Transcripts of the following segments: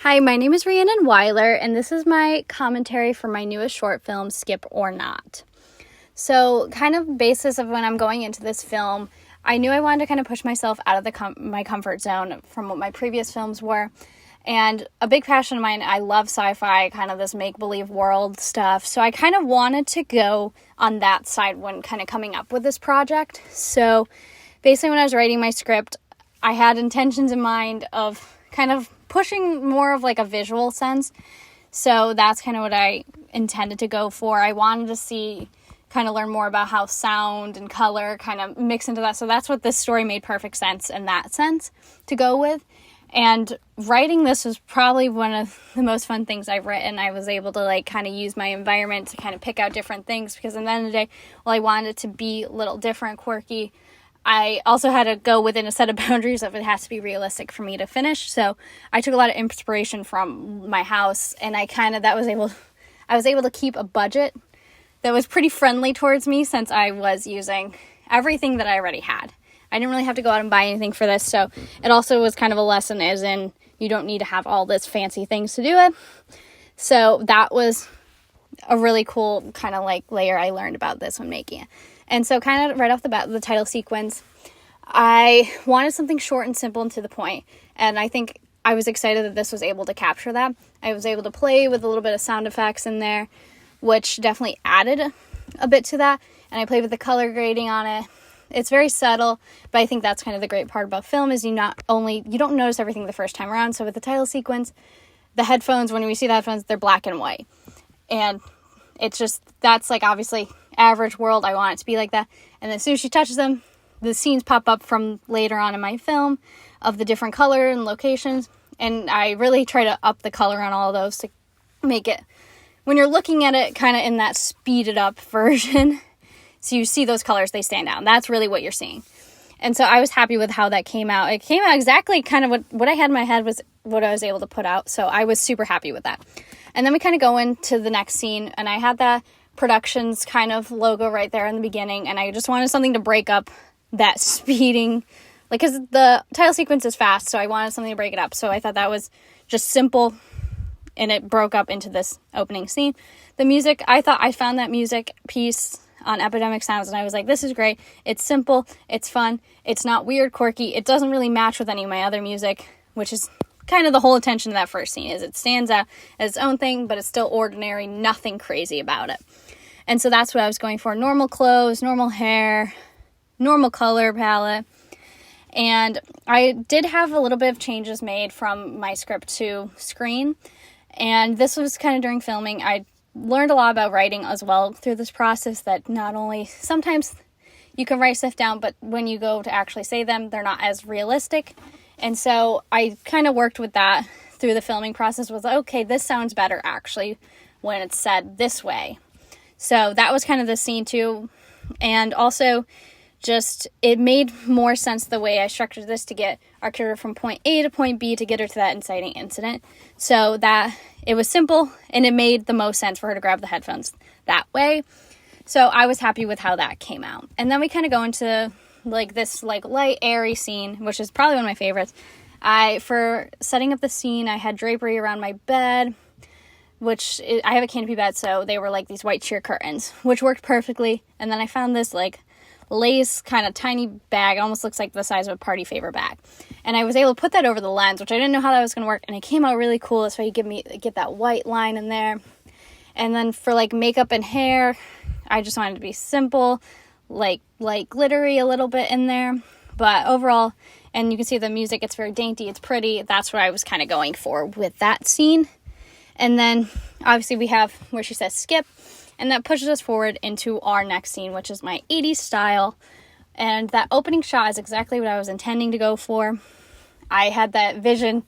Hi, my name is Rhiannon Weiler, and this is my commentary for my newest short film, Skip or Not. So, kind of basis of when I'm going into this film, I knew I wanted to kind of push myself out of my comfort zone from what my previous films were. And a big passion of mine, I love sci-fi, kind of this make-believe world stuff. So I kind of wanted to go on that side when kind of coming up with this project. So basically when I was writing my script, I had intentions in mind of kind of pushing more of like a visual sense. So that's kind of what I intended to go for. I wanted to kind of learn more about how sound and color kind of mix into that. So that's what this story made perfect sense in that sense to go with. And writing this was probably one of the most fun things I've written. I was able to like kind of use my environment to kind of pick out different things because at the end of the day, while I wanted it to be a little different, quirky, I also had to go within a set of boundaries of it has to be realistic for me to finish. So I took a lot of inspiration from my house, and I was able to keep a budget that was pretty friendly towards me since I was using everything that I already had. I didn't really have to go out and buy anything for this, so it also was kind of a lesson as in you don't need to have all this fancy things to do it. So that was a really cool kind of like layer I learned about this when making it. And so kind of right off the bat, the title sequence, I wanted something short and simple and to the point. And I think I was excited that this was able to capture that. I was able to play with a little bit of sound effects in there, which definitely added a bit to that. And I played with the color grading on it. It's very subtle, but I think that's kind of the great part about film is you don't notice everything the first time around. So with the title sequence, the headphones, when we see the headphones, they're black and white. And it's just, that's like obviously average world. I want it to be like that. And then as soon as she touches them, the scenes pop up from later on in my film of the different color and locations. And I really try to up the color on all of those to make it, when you're looking at it kind of in that speeded up version, so you see those colors, they stand out. And that's really what you're seeing. And so I was happy with how that came out. It came out exactly kind of what I had in my head was what I was able to put out. So I was super happy with that. And then we kind of go into the next scene. And I had that Productions kind of logo right there in the beginning. And I just wanted something to break up that speeding. Like, because the title sequence is fast. So I wanted something to break it up. So I thought that was just simple. And it broke up into this opening scene. The music, I found that music piece on Epidemic Sounds, and I was like, this is great. It's simple, it's fun, it's not weird, quirky, it doesn't really match with any of my other music, which is kind of the whole intention of that first scene, is it stands out as its own thing, but it's still ordinary, nothing crazy about it. And so that's what I was going for. Normal clothes, normal hair, normal color palette. And I did have a little bit of changes made from my script to screen, and this was kind of during filming. I learned a lot about writing as well through this process, that not only sometimes you can write stuff down, but when you go to actually say them, they're not as realistic. And so I kind of worked with that through the filming process, was like, okay, this sounds better actually when it's said this way. So that was kind of the scene too. And also just, it made more sense the way I structured this to get our character from point A to point B to get her to that inciting incident. So that it was simple and it made the most sense for her to grab the headphones that way. So I was happy with how that came out. And then we kind of go into like this like light airy scene, which is probably one of my favorites. For setting up the scene, I had drapery around my bed, I have a canopy bed, so they were like these white sheer curtains, which worked perfectly. And then I found this like lace kind of tiny bag, almost looks like the size of a party favor bag, and I was able to put that over the lens, which I didn't know how that was going to work, and it came out really cool. So you get that white line in there. And then for like makeup and hair, I just wanted to be simple, like glittery a little bit in there, but overall, and you can see the music, it's very dainty, it's pretty. That's what I was kind of going for with that scene. And then obviously we have where she says skip, and that pushes us forward into our next scene, which is my 80s style. And that opening shot is exactly what I was intending to go for. I had that vision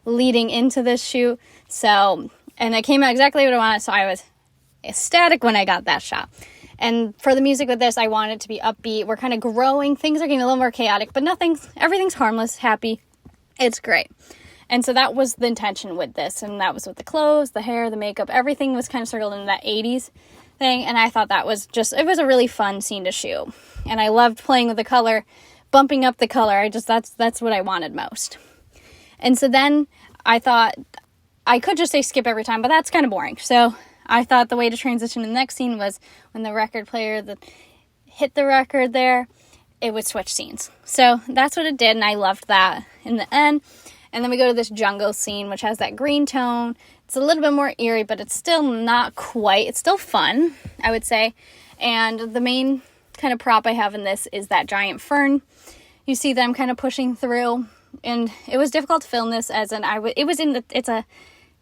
leading into this shoot. So, and it came out exactly what I wanted. So I was ecstatic when I got that shot. And for the music with this, I want it to be upbeat. We're kind of growing. Things are getting a little more chaotic, but everything's harmless, happy. It's great. And so that was the intention with this. And that was with the clothes, the hair, the makeup, everything was kind of circled in that 80s thing. And I thought that was it was a really fun scene to shoot. And I loved playing with the color, bumping up the color. That's what I wanted most. And so then I thought I could just say skip every time, but that's kind of boring. So I thought the way to transition to the next scene was when the record player hit the record there, it would switch scenes. So that's what it did, and I loved that in the end. And then we go to this jungle scene, which has that green tone. It's a little bit more eerie, but it's still not quite. It's still fun, I would say. And the main kind of prop I have in this is that giant fern. You see them kind of pushing through. And it was difficult to film this it's a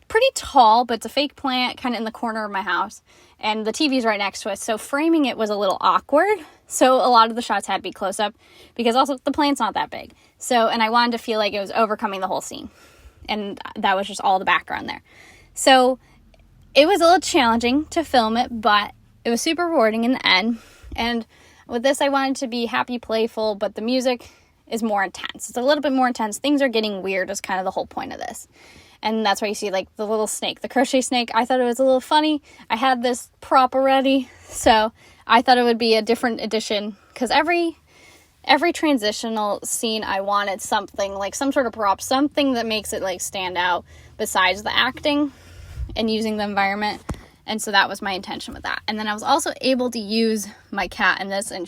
pretty tall, but it's a fake plant kind of in the corner of my house. And the TV's right next to it. So framing it was a little awkward. So a lot of the shots had to be close up because also the plant's not that big. So, and I wanted to feel like it was overcoming the whole scene. And that was just all the background there. So it was a little challenging to film it, but it was super rewarding in the end. And with this, I wanted to be happy, playful, but the music is more intense. It's a little bit more intense. Things are getting weird is kind of the whole point of this. And that's why you see like the little snake, the crochet snake. I thought it was a little funny. I had this prop already, so I thought it would be a different addition because every transitional scene I wanted something like some sort of prop, something that makes it like stand out besides the acting and using the environment. And so that was my intention with that. And then I was also able to use my cat in this, and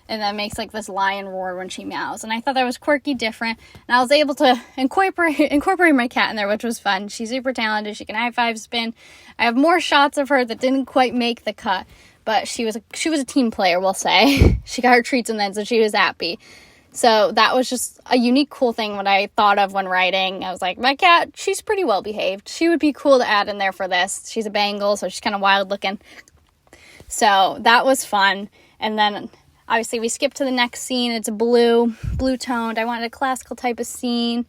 that makes like this lion roar when she meows. And I thought that was quirky, different. And I was able to incorporate my cat in there, which was fun. She's super talented. She can high five, spin. I have more shots of her that didn't quite make the cut, but she was a team player, we'll say. She got her treats and then, so she was happy. So that was just a unique, cool thing what I thought of when writing. I was like, my cat, she's pretty well behaved. She would be cool to add in there for this. She's a Bengal, so she's kind of wild looking. So that was fun. And then obviously we skip to the next scene. It's blue toned. I wanted a classical type of scene.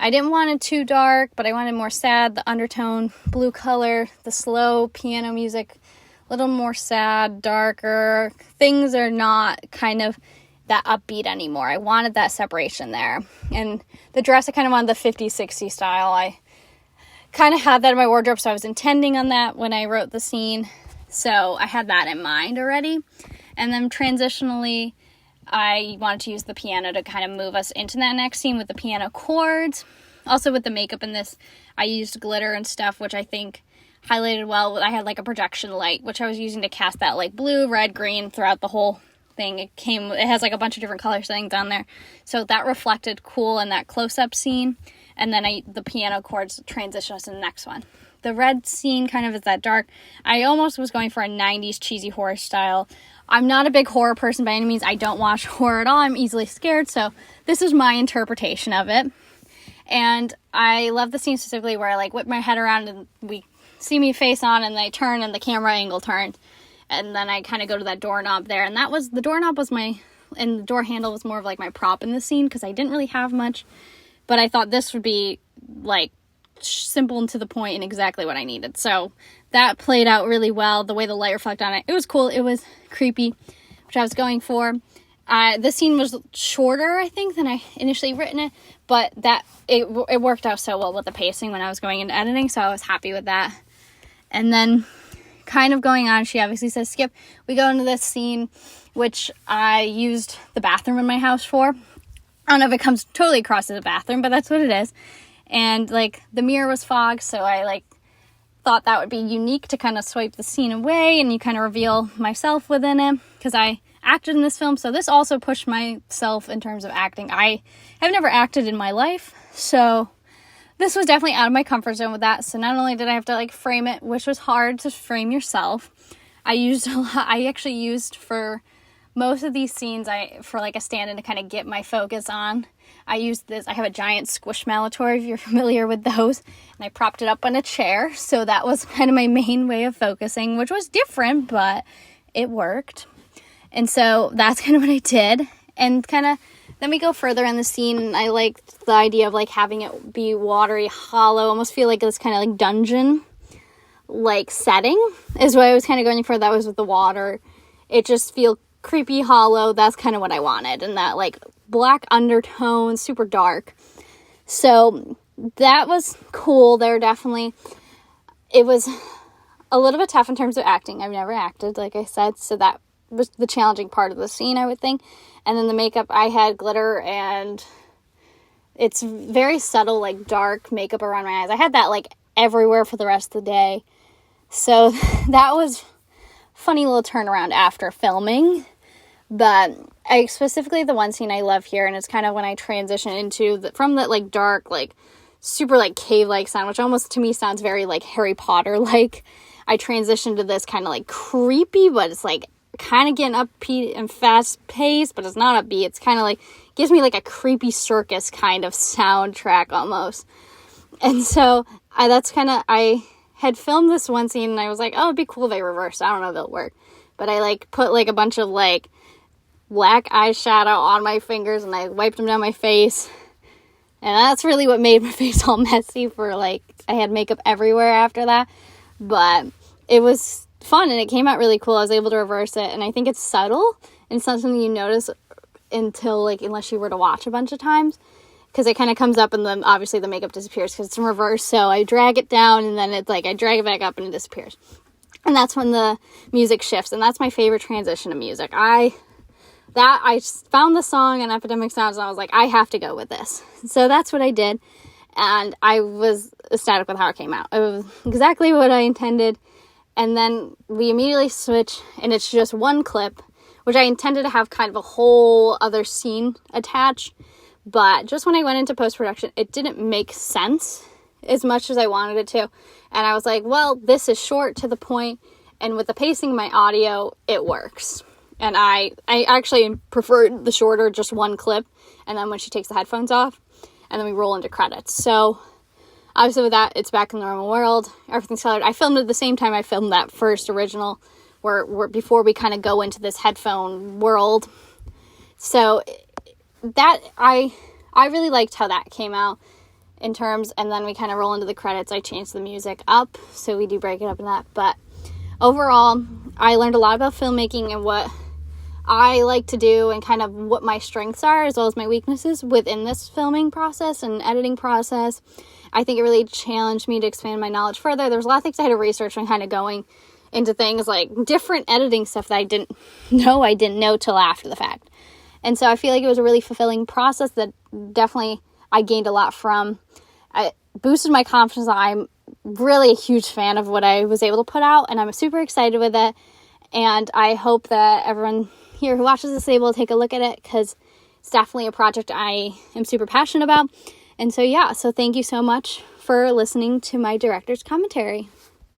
I didn't want it too dark, but I wanted more sad, the undertone, blue color, the slow piano music, a little more sad, darker. Things are not kind of that upbeat anymore. I wanted that separation there. And the dress, I kind of wanted the 50s, 60s style. I kind of had that in my wardrobe, so I was intending on that when I wrote the scene. So I had that in mind already. And then transitionally, I wanted to use the piano to kind of move us into that next scene with the piano chords. Also with the makeup in this, I used glitter and stuff, which I think highlighted well. I had like a projection light, which I was using to cast that like blue, red, green throughout the whole thing. It has like a bunch of different color settings on there, so that reflected cool in that close-up scene. And then the piano chords transition us to the next one. The red scene kind of is that dark. I almost was going for a 90s cheesy horror style. I'm not a big horror person by any means. I don't watch horror at all. I'm easily scared, so this is my interpretation of it. And I love the scene specifically where I like whip my head around and we see me face on and they turn and the camera angle turns. And then I kind of go to that doorknob there. And the doorknob was and the door handle was more of like my prop in the scene because I didn't really have much. But I thought this would be like simple and to the point and exactly what I needed. So that played out really well. The way the light reflected on it, it was cool. It was creepy, which I was going for. This scene was shorter, I think, than I initially written it. But it worked out so well with the pacing when I was going into editing. So I was happy with that. And then kind of going on, she obviously says skip. We go into this scene, which I used the bathroom in my house for. I don't know if it comes totally across as a bathroom, but that's what it is. And like the mirror was fogged, so I like thought that would be unique to kind of swipe the scene away and you kind of reveal myself within it because I acted in this film. So this also pushed myself in terms of acting. I have never acted in my life, so this was definitely out of my comfort zone with that. So not only did I have to like frame it, which was hard to frame yourself, I actually used for most of these scenes, for like a stand-in to kind of get my focus on. I used this, I have a giant Squishmallow, if you're familiar with those, and I propped it up on a chair. So that was kind of my main way of focusing, which was different, but it worked. And so that's kind of what I did. And kind of then we go further in the scene, and I liked the idea of like having it be watery, hollow, almost feel like this kind of like dungeon like setting is what I was kind of going for. That was with the water. It just feel creepy, hollow. That's kind of what I wanted, and that like black undertone, super dark. So that was cool. It was a little bit tough in terms of acting. I've never acted, like I said, so that was the challenging part of the scene, I would think. And then the makeup, I had glitter, and it's very subtle, like dark makeup around my eyes. I had that like everywhere for the rest of the day. So that was funny little turnaround after filming. But specifically the one scene I love here, and it's kind of when I transition into from that like dark, like super like cave-like sound, which almost to me sounds very like Harry Potter like. I transition to this kind of like creepy, but it's like kind of getting upbeat and fast paced, but it's not upbeat. It's kind of like gives me like a creepy circus kind of soundtrack almost. And so I had filmed this one scene and I was like, oh, it'd be cool if I reversed. I don't know if it'll work. But I like put like a bunch of like black eyeshadow on my fingers and I wiped them down my face. And that's really what made my face all messy for like, I had makeup everywhere after that. But it was fun and it came out really cool. I was able to reverse it. And I think it's subtle and it's not something you notice unless you were to watch a bunch of times. Because it kind of comes up and then obviously the makeup disappears because it's in reverse. So I drag it down and then it's like I drag it back up and it disappears. And that's when the music shifts. And that's my favorite transition to music. I found the song on Epidemic Sounds and I was like, I have to go with this. So that's what I did. And I was ecstatic with how it came out. It was exactly what I intended. And then we immediately switch and it's just one clip, which I intended to have kind of a whole other scene attached. But just when I went into post-production, it didn't make sense as much as I wanted it to. And I was like, well, this is short to the point, and with the pacing of my audio, it works. And I actually preferred the shorter, just one clip, and then when she takes the headphones off, and then we roll into credits. So, obviously with that, it's back in the normal world. Everything's colored. I filmed it at the same time I filmed that first original, where before we kind of go into this headphone world. So that I really liked how that came out in terms, and then we kind of roll into the credits. I changed the music up, so we do break it up in that. But overall, I learned a lot about filmmaking and what I like to do and kind of what my strengths are as well as my weaknesses within this filming process and editing process. I think it really challenged me to expand my knowledge further. There was a lot of things I had to research when kind of going into things like different editing stuff that I didn't know till after the fact. And so I feel like it was a really fulfilling process that definitely I gained a lot from. It boosted my confidence. I'm really a huge fan of what I was able to put out, and I'm super excited with it. And I hope that everyone here who watches this is able to take a look at it, because it's definitely a project I am super passionate about. And so, yeah, so thank you so much for listening to my director's commentary.